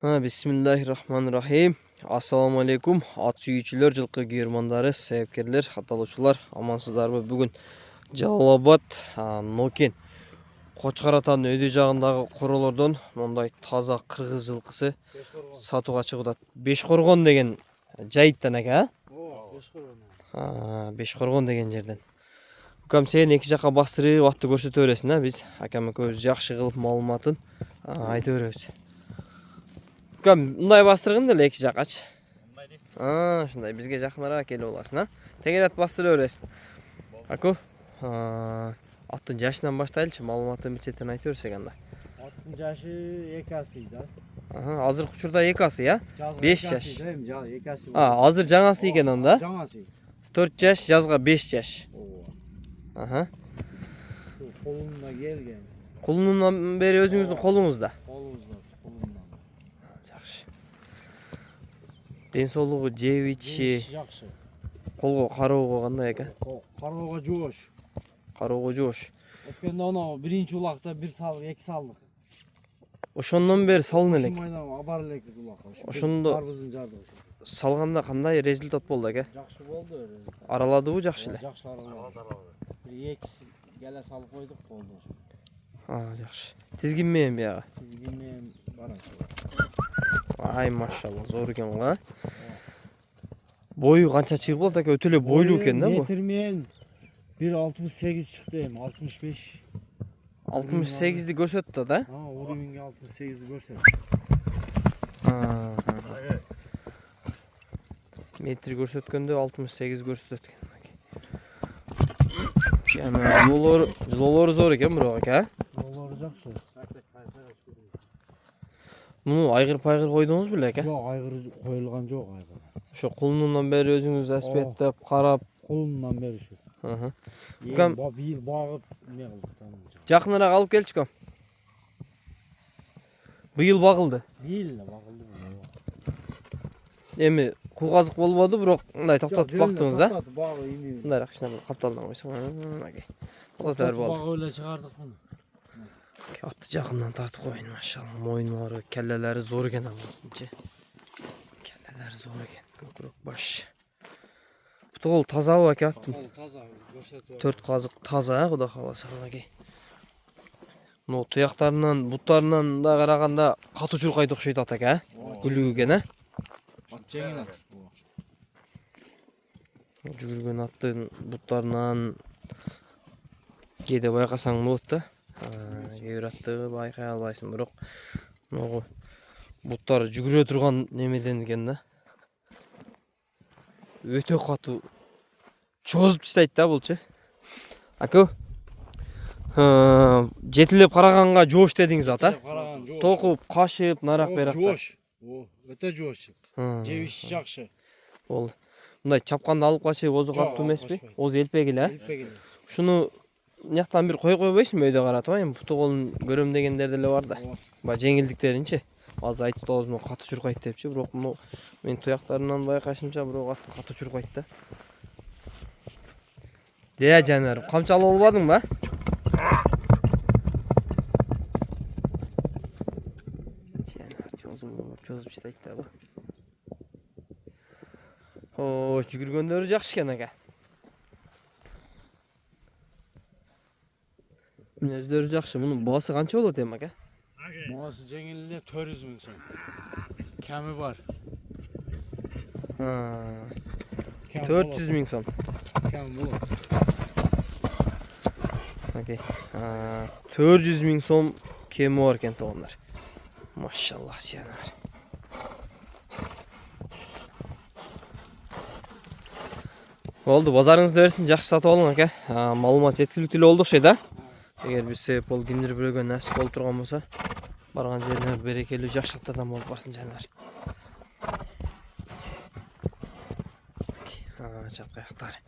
Bismillahirrahmanirrahim. Assalamu alaikum. At sүйүүчүлөр, жылкы күйөрмандары, себепкерлер, катталуучулар, амансыздарбы? Бүгүн Жалал-Абад, Нокен, Кочкор атанын өйдө жагындагы королордон мондай таза кыргыз жылкысы сатууга чыгып атат. Бешкоргон деген жайыттан экен, Бешкоргон деген жерден. Укам сен эки жака бастырып атты көрсөтө бересиң, биз акам экөөбүз жакшы кылып маалыматын айта беребиз. Укам мындай бастыргын деле эки жакачы. Ушундай бизге жакыныраак келип аласың, Тегерет бастыра бересиң. Аку, аттын жашынан баштайлычы, маалыматын бичеттен айта берсек анда. Аттын жашы 2 асый да. Азыркы учурда 2 асый, 5 жаш. 2 асый. Азыр жаңасы экен анда. Жаңасы. 4 жаш, жазга 5 жаш. Колумда келген. Колунунан бери өзүңүздүн колуңузда. Колуңузда. Жакшы. Ден соолугу, жеп ичиши, Жакшы. колго кароого кандай экен? Кароого жоош. Кароого жоош. Өткөндө аны биринчи улакта 1 салык, 2 салдык. Ошондон бери салын элек. Абар элек улак. Ошондо Барбыздын жарды. салганда кандай результат болду эке? Жакшы болду. Араладыбы жакшы эле? Жакшы аралады. 2 келе салып койдук болду. Жакшы. Тизгин менен бияга. Тизгин менен барам. Ай, машалла, зор экен го. Бою канча чыгып болот эке? Өтө эле бойлуу экен да бу. Метр менен 1.68 чыкты, 65. 68ди көрсөттү да? Уровеньге 68'i көрсөт. Метр көрсөткөндө 68 көрсөтөт экен. Жылоолору зор экен бирок эке, Жолдору жакшы. Муну айгыр-пайгыр койдуңуз беле эке? Жок, айгыр коюлган жок айгыр. Ошо кулунунан бери өзүңүз аспеттеп, карап, Колумдан бери ушу. Укам Бир багып эме кылдык да. жакыныраак алып келчи ком. Быйыл багылды. Бийил багылды. Эми куугазык болбоду, бирок мындай токтотуп бактыңыз да? Багы эми. Мындай кичине капталдан койсоң. Токтотуп берип болду. Багы эле чыгардык муну. Атты жакындан тартып коюн, машалла. Мойнуары, келлелери зор экен амчы. Келлелери зор экен. Көкүрөк баш. Бутул тазабы эке аттын? Таза, көрсөтүп. 4 казык таза, Кудай кааласа эке. Мына туяктарынан, буттарынан да караганда катуу чуркайт окшойт ат эке, Күлүк экен, Ат жеңил ат. Жүгүргөн аттын буттарынан кээде байкасаң болот да. Кээ бир атты байкай албайсың, бирок могу буттары жүгүрө турган немеден экен да. Өтө катуу чозуп таштайт да булчу. Аку, жетилеп караганга жоош дедиңиз ата? Токуп, кашып, нарак берат. Жоош. Өтө жоош. Жеп ичиши жакшы. Болду. Мындай чапканда алып качып озу каптуу эмеспи? Озу элпек эле. Ушуну мыяктан бир кой койбойсуңбу өйдө каратып? Эми буту колун көрөм дегендер деле бар да. Баа жеңилдиктеринчи. Азыр айтып атабыз, катуу чуркайт депчи, бирок муну мен туяктарынан байкашымча бирок катуу чуркайт да. Дия жанар, камчы алып албадыңбы? Жанар чозуп таштайт да бу. Жүгүргөндөрү жакшы экен эке. Мүнөздөрү жакшы. Мунун баасы канча болот эми эке? Баасы жеңил эле 400 миң сом. Кеми бар. 400 миң сом. Кем болот. Окей. 400 миң сом кеми бар экен туугандар. Машаллах жанар. Болду, базарыңызды берсин, жакшы сатып алың эке. Маалымат жеткиликтүү эле болду окшойт да? Эгер бир себеп болуп кимдир бирөөгө насип болуп турган болсо, барган жерине берекелүү жакшы аттардан болуп барсын жаныбар. Чаткай аяктары.